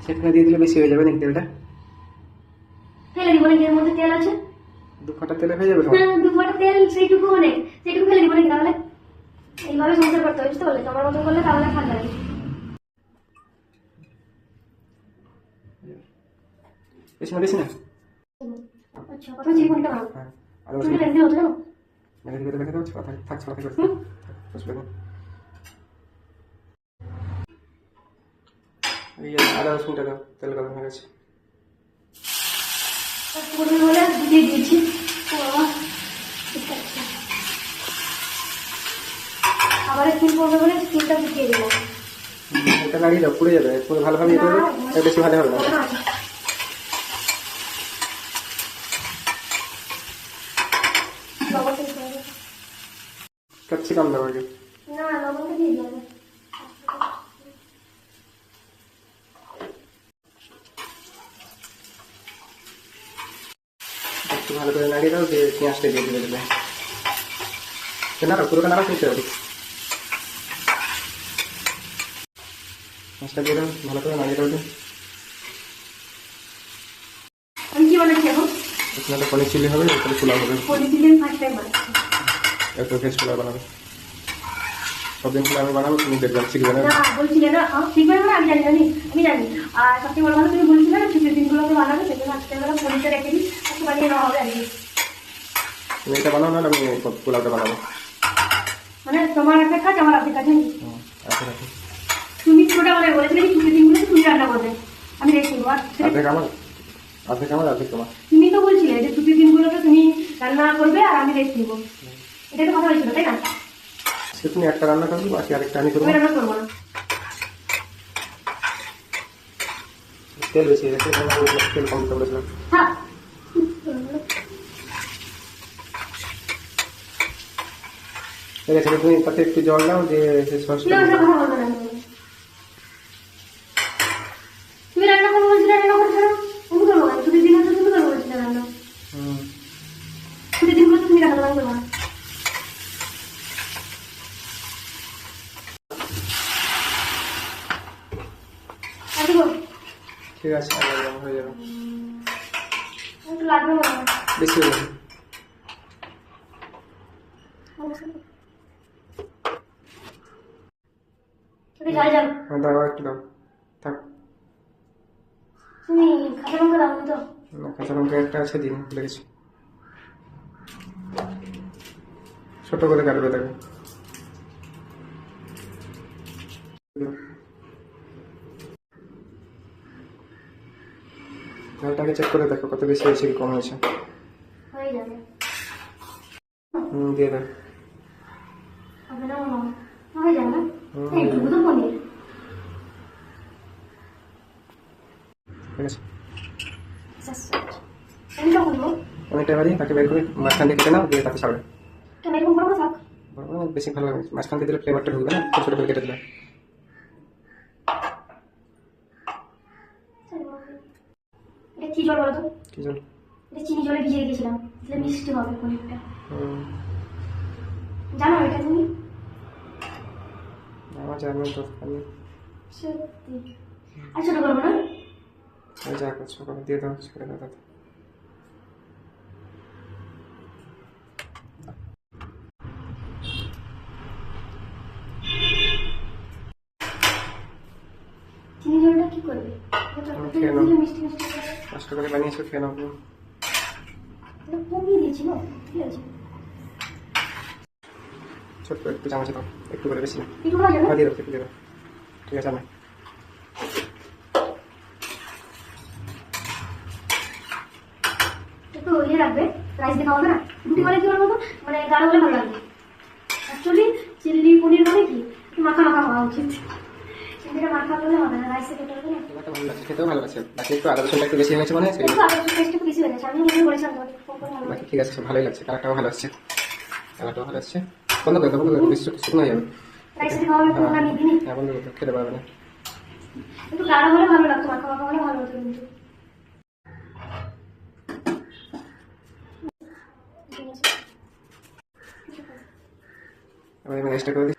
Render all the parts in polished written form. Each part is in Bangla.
সেখানে দিয়ে দিলে বেশি হয়ে যাবে নাকি তেলটা? ফেলে দিব নাকি? এর মধ্যে তেল আছে, 2 ফোঁটা তেলে হয়ে যাবে? হ্যাঁ 2 ফোঁটা তেল, সেইটুকু অনেক, সেইটুকু ফেলে দিব নাকি? তাহলে এইভাবে সংসার করতে হবে, বুঝতে পারলে? তোমার মতো করলে তাহলে ঠান্ডা লাগে। বেশি না, বেশি না। আচ্ছা, প্রথমে চিনি বানাবো। হ্যাঁ, আদা তুমি রসুন রেখে দিও তো জানো? মেরে রেখে দাও। থাক ছাড়া থেকে অসুবিধা নেই। এই আদা রসুনটা দাও, তেল গরম হয়ে গেছে। পুরো হলে দিয়ে দিয়েছি। ও বাবা, ঠিক আছে। আবার স্কিন পড়বে বলে স্কিনটা ফুটিয়ে দেবো। এটা লাগিয়ে দাও, পুড়ে যাবে। পুরো ভালোভাবে ইয়ে করবে, এটা বেশি ভালো হবে না। ক্যাপসিকাম দাও আগে। না, লবণটা দিয়ে যাবে। একটু ভালো করে নাড়িয়ে দাও, দিয়ে পেঁয়াজটা দিয়ে দিলে দেবে। নাড়াও, পুরোটা নাড়াও, কিনতে হবে। পেঁয়াজটা দিয়ে দাও, ভালো করে নাড়িয়ে দাও। আমি কি বানাচ্ছি এখন? এখানে পনির চিলি হবে, এরপরে পোলাও হবে। পনির চিলি ফার্স্ট টাইম বানাচ্ছি। এরপর ভেজ পোলাও বানাবে। সব দিন আমি বানাবো, তুমি দেখলাম শিখবে না। না, বলছিলে না শিখবে না, আমি জানি। আর সবথেকে বড় কথা, তুমি বলছিলে না ছুটির দিনগুলোতে বানাবে, সেজন্য আজকে বেলা পনিরটা রেখে দিই, একটু বানিয়ে নেওয়া হবে আর কি। তুমি এটা বানাও না, আমি পোলাওটা বানাবো। মানে তোমার অর্ধেক কাজ, আমার অর্ধেক কাজ নাকি? আচ্ছা রাখো। তুমি পুরোটা মানে বলেছিলে কি ছুটির দিনগুলোতে তুমি রান্না করবে, আমি রেখে দেবো। আর অর্ধেক আমার, অর্ধেক তোমার। তুমি তো বলছিলে যে ছুটির দিনগুলোতে তুমি রান্না করবে আর আমি রেখে দেবো, এটা তো কথা হয়েছিল তাই না? সে তুমি একটা রান্না করবে, বাকি আরেকটা আমি করবো। আমি রান্না করবো না। তেল বেশি হয়ে গেছে, তেল কম দিতে বলেছিলাম। হ্যাঁ, ঠিক আছে, তুমি তাতে একটু জল দাও, দিয়ে সসটা কথা বলবো না। তুমি রান্না করবো বলছিলে, রান্না করছো না? আমি করবো না। ছুটির দিন হচ্ছে তুমি করবো বলছিলে রান্না। ছুটির দিনগুলো তুমি রান্না করবো না। ঠিক আছে, হয়ে যাবে। একটু লাগবে মনে হয়। বেশি হয়ে যাবে। যাই যাও, দাও একটু দাও, থাক। তুমি কাঁচা লঙ্কা দাও তো? না, কাঁচা লঙ্কা একটা আছে, দিন ভুলে গেছি। ছোট করে কাটবে তাকে। ঝালটাকে চেক করে দেখো কত বেশি হয়েছে কি কম হয়েছে। হয়ে যাবে। দিয়ে দাও। হবে না মনে হয়, হয়ে যাবে না? হয়ে যাবে। তো পনির। ঠিক আছে, আমি তো করবো। অনেকটা বাড়ি তাকে বের করে মাঝখান দিয়ে কেটে নাও, দিয়ে তাকে ছাড়বে। কেন এরকম করবো? থাক। বেশি ভালো লাগে, মাঝখান দিয়ে দিলে ফ্লেভারটা ঢুকবে না, ছোট ছোট করে কেটে দিলে। এটা কি জল বলো তো? কি জল? এটা চিনি জলে ভিজিয়ে রেখেছিলাম, তাহলে মিষ্টি হবে পনিরটা। জানো এটা তুমি? আমার জানো তো, আমি সত্যি? আর ছোট করবো না? যা করছো করে দিয়ে দাও, ছেড়ে দাও তাতে। চিনি জলটা কি করবে? খেয়ে নাও, মিষ্টি মিষ্টি কষ্ট করে বানিয়েছো, খেয়ে নাও। কমিয়ে দিয়েছি না, ঠিক আছে। ছোট্ট একটু চামচে দাও, একটু করে, বেশি না। একটু ভালো যাবে। দিয়ে দাও, একটু দিয়ে দাও। ঠিক আছে, আমি একটু ইয়ে রাখবে, রাইস দিয়ে খাওয়াবে না। রুটি মানে কি বলবো তো, মানে গাঢ় হলে ভালো লাগবে। অ্যাকচুয়ালি চিলি পনির মানে কি, একটু মাখা মাখা হওয়া উচিত। চিলিটা মাখা হলে হবে না, রাইসে কেটে হবে না। খেতে ভালো লাগছে, খেতেও ভালো লাগছে। বাকি একটু আদা রসুনটা একটু বেশি হয়েছে মানে সেই একটু আগে টেস্ট একটু বেশি হয়ে গেছে, আমি মনে করেছিলাম তোমাকে ফোন করে ভালো বাকি ঠিক আছে, সব ভালোই লাগছে। কালারটাও ভালো আসছে, কালারটাও ভালো আসছে। বন্ধ করে দাও, বন্ধ করে দাও, বেশি শুকনো হয়ে যাবে। রাইসে খাওয়াবে তো না নিদিনি। হ্যাঁ, বন্ধ করে দাও, খেতে পারবে না। একটু গাঢ় হলে ভালো লাগতো, মাখা মাখা হলে ভালো হতো কিন্তু। এবার আমি রেস্টটা করে দিই।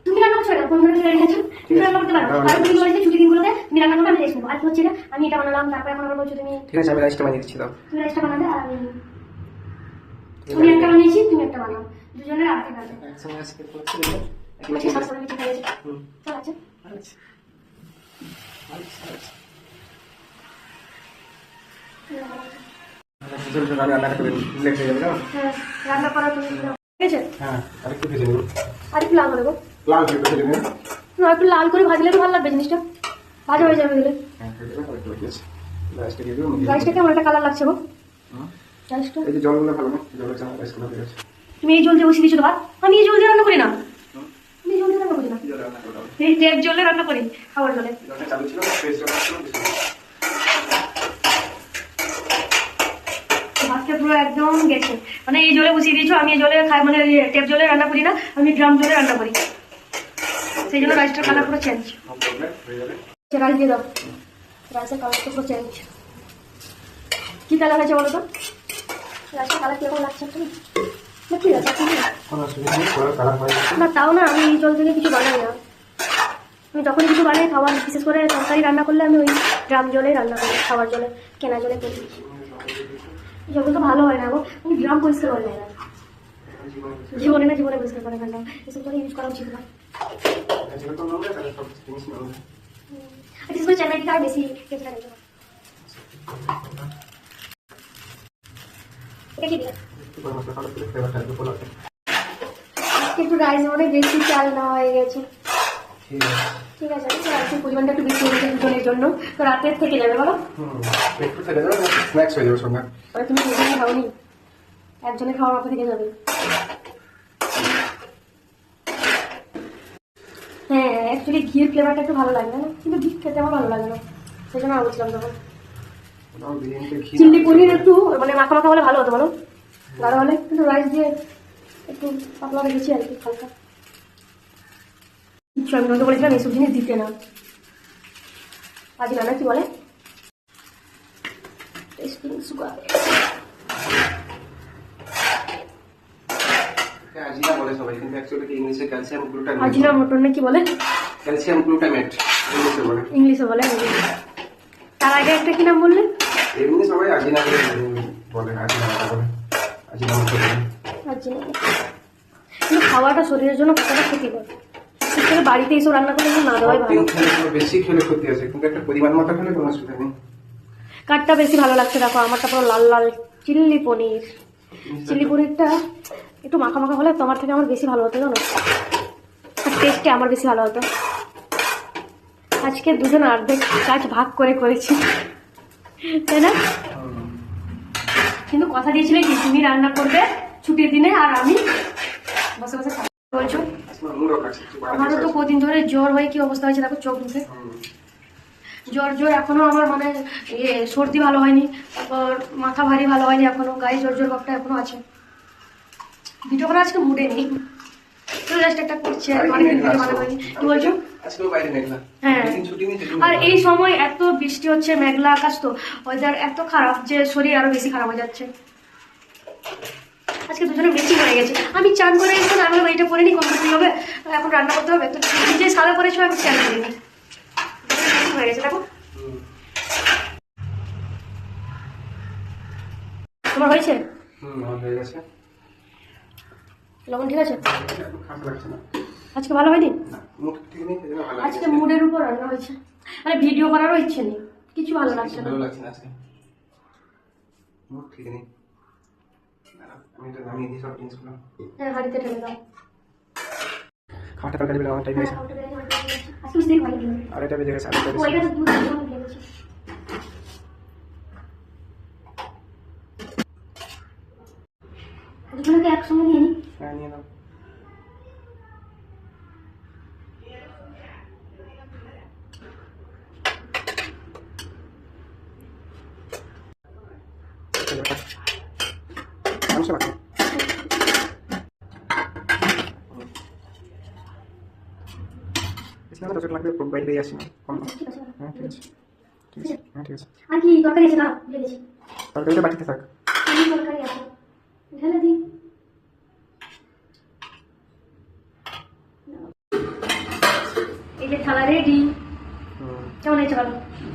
তুমি রান্না করছো না, কোন ধরনের রেডি আছো? ঠিক তুমি আছে। রান্না করতে পারো কারণ তুমি বলেছিলে ছুটি দিনগুলোতে তুমি রান্না করবে আমি রেস্ট নেবো আর কি হচ্ছে রে, আমি এটা বানালাম তারপরে এখন আবার বলছো তুমি ঠিক আছে, আমি রাইসটা বানিয়ে দিচ্ছি দাও। তুমি রাইসটা বানাবে আর আমি একটা বানিয়েছি তুমি একটা বানাও, দুজনের আর্ধেক আর্ধেক একসঙ্গে আজকে করছি দেখো। এক মিনিট ঠিক আছে সব ঠিক আছে হুম, চল আচ্ছা আচ্ছা আচ্ছা। আমি রান্নাটা করে লেট হয়ে যাবে না? হ্যাঁ রান্না করা তুমি ঠিক আছে হ্যাঁ, আরেকটু ভেজে নেবো। আর একটু লাল করে দেবো লাল করে ভেজে নেবো। না একটু লাল করে ভাজলে তো ভালো লাগবে জিনিসটা, ভাজা হয়ে যাবে দিলে হ্যাঁ, ভেজে নেবো, আরেকটু বাকি আছে। রাইসটা দিয়ে দেবো। রাইসটা কেমন একটা কালার লাগছে গো হুম। রাইসটা এই যে জলগুলো ভালো না, জলের চামচ রাইসগুলো হয়ে গেছে। তুমি এই জল দিয়ে বসিয়ে দিচ্ছো তো ভাত, আমি এই জল দিয়ে রান্না করি না, আমি এই জল দিয়ে রান্না করি না, জলে রান্না করলাম। এই ট্যাপ জলে রান্না করি খাবার জলে। জলটা চালু ছিল, ফ্রেশ জল ছিল, বেশি না। ভাতটা পুরো একদম গেছে, মানে এই জলে বসিয়ে দিয়েছো, আমি এই জলে খাই মানে ট্যাপ জলে রান্না করি না, আমি ড্রাম জলে রান্না করি, সেই জন্য রাইসটার কালার পুরো চেঞ্জ। No problem, হয়ে যাবে। রাইস দিয়ে দাও, রাইসের কালারটা পুরো চেঞ্জ। কি কালার আছে বলো তো, রাইসের কালার কিরকম লাগছে তুমি না ঠিক আছে ঠিক আছে। কোনো অসুবিধা নেই, পুরো কালার হয়ে গেছে। না তাও না আমি এই জল থেকে কিছু বানাই না, আমি যখনই কিছু বানাই খাবার বিশেষ করে তরকারি রান্না করলে আমি ওই ড্রাম জলেই রান্না করি, খাবার জলে কেনা জলে করি, এই জলগুলো তো ভালো হয় না গো, আমি ড্রাম পরিষ্কার করে নেয় না, জীবনে না জীবনে পরিষ্কার করে ফেললাম, এসব করে ইউজ করা উচিত না। যেরকম নোংরা, তাহলে সব জিনিস নোংরা। আর বিশেষ করে চ্যানেলটা আর বেশি চেষ্টা করতে হবে। এটা কি দিয়ে একটু গরম মশলা ভালো করে ফ্লেভারটা একটু পোলাতে। একটু রাইস অনেক বেশি চাল নেওয়া হয়ে গেছে, ঠিক আছে। ঠিক আছে রাইসের পরিমাণটা একটু বেশি হয়ে গেছে দুজনের জন্য, তো রাতের থেকে যাবে বলো, হুম, একটু থেকে যাবে, স্ন্যাক্স হয়ে যাবে সঙ্গে। আর তুমি দুজনে খাওনি, একজনের খাওয়ার মতো থেকে যাবে। হ্যাঁ অ্যাকচুয়ালি ঘিয়ের ফ্লেভারটা একটু ভালো লাগে না, কিন্তু ঘি খেতে আমার ভালো লাগে না, সেই জন্য আমি বলছিলাম তখন ওটাও বিরিয়ানিতে ঘি চিলি পনির একটু মানে মাখা মাখা হলে ভালো হতো বলো, গাঢ় হলে, কিন্তু রাইস দিয়ে একটু পাতলা রেখেছি আর কি হালকা। কিছু আমি তোমাকে বলেছিলাম এইসব জিনিস দিতে না, আজ না কি বলে টেস্টিং সুগার, আজিনা বলে সবাই, কিন্তু অ্যাকচুয়ালি ইংলিশে ক্যালসিয়াম গ্লুটামেট। আজিনা মোটর না কি বলে, ক্যালসিয়াম গ্লুটামেট ইংলিশে বলে। ইংলিশে বলে, তার আগে একটা কি নাম বললে, এমনি সবাই আজিনা বলে, আজিনা বলে, আজিনা বলে। আজিনা। কিন্তু খাওয়াটা শরীরের জন্য কতটা ক্ষতিকর, বিশেষ করে বাড়িতে এইসব রান্না করলে না দেওয়াই ভালো। বেশি খেলে ক্ষতি আছে, কিন্তু একটা পরিমাণ মতো খেলে কোনো অসুবিধা নেই। কাঠটা বেশি ভালো লাগছে দেখো, আমারটা পুরো লাল লাল চিল্লি পনির, চিলি পনিরটা একটু মাখা মাখা হলে তোমার থেকে আমার বেশি ভালো হতো জানো, আর টেস্টে আমার বেশি ভালো হতো। আজকে দুজন অর্ধেক কাজ ভাগ করে করেছি তাই না, কিন্তু কথা দিয়েছিলে কি তুমি রান্না করবে ছুটির দিনে আর আমি বসে বসে খাবো বলছো। আমারও তো কদিন ধরে জ্বর হয়ে কি অবস্থা হয়েছে দেখো, চোখ মুখে জ্বর জ্বর, এখনো আমার মানে সর্দি ভালো হয়নি, তারপর মাথা ভারী ভালো হয়নি এখনো, গায়ে জ্বর জ্বর ভাবটা এখনো আছে। ভিডিও করা আজকে মুডে নেই, তো জাস্ট একটা করছি আর অনেকদিন ভিডিও বানানো হয়নি। কি বলছো? আজকেও বাইরে মেঘলা। হ্যাঁ একদিন ছুটি নিয়েছি। আর এই সময় এত বৃষ্টি হচ্ছে, মেঘলা আকাশ, তো ওয়েদার এত খারাপ যে শরীর আরো বেশি খারাপ হয়ে যাচ্ছে। আজকে দুজনে বেশি হয়ে গেছে, আমি চান করে এসে আমি এটা পরে নি কমপ্লিট হবে, এখন রান্না করতে হবে, তো নিজে সাদা করেছো আমি চান করিনি, হয়ে গেছে দেখো। তোমার হয়েছে? আমার হয়ে গেছে। লবণ ঠিক আছে? এখন খারাপ লাগছে না। আজকে ভালো হয়নি? না, মুখ ঠিক নেই, সেজন্য ভালো আজকে লাগছে। মুডের উপর রান্না হয়েছে, মানে ভিডিও করারও ইচ্ছে নেই, কিছু ভালো লাগছে না। ভালো লাগছে না আজকে, মুখ ঠিক নেই। দাঁড়াও, আমি এটা নামিয়ে দিই সব জিনিসগুলো। হ্যাঁ হাঁড়িতে ঢেলে দাও। খাওয়াটা তরকারি বেলা আমার টাইম হ্যাঁ, হয়েছে। খাওয়াটা বেড়ে যাবে, আজকে মিস্ত্রি ভালো দিল। আর এটা বেজে গেছে, আর এটা ওইটা বেজে তো দুধ দিয়ে ভুলে গেছি। দুটোকে একসঙ্গে নিয়ে নি। হ্যাঁ, নিয়ে নাও। মাংস রাখো। ইসলামে যতটা লাগবে বাইরে দিয়ে আসি না, কম না। ঠিক আছে। হ্যাঁ ঠিক আছে, ঠিক আছে, হ্যাঁ ঠিক আছে। আর কি তরকারি আছে না ভুলে গেছি, তরকারিটা বাটিতে থাক। কি তরকারি আছে ঢেলে দিই। এই এই যে থালা রেডি। হুম, কেমন হয়েছে বলো?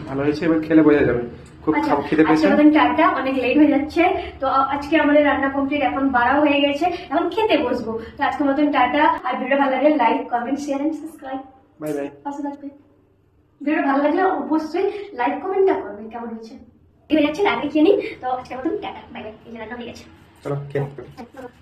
ভালো হয়েছে, এবার খেলে বোঝা যাবে। খুব আচ্ছা, খাবার খেতে পেয়েছে। আজকে আমাদের টাটা, অনেক লেট হয়ে যাচ্ছে। তো আজকে আমাদের রান্না কমপ্লিট, এখন 12 হয়ে গেছে, এখন খেতে বসবো। তো আজকের মতন টাটা। আর ভিডিও ভালো লাগলে like, comment, share and subscribe bye bye. পাশে থাকবে। ভিডিও ভালো লাগলে অবশ্যই লাইক কমেন্টটা করবে কেমন হয়েছে। ঠিক হয়ে যাচ্ছে, আগে খেয়ে নিই। তো আজকের মতন টাটা, বাই বাই। এই যে রান্না হয়ে গেছে। চলো খেয়ে নিই।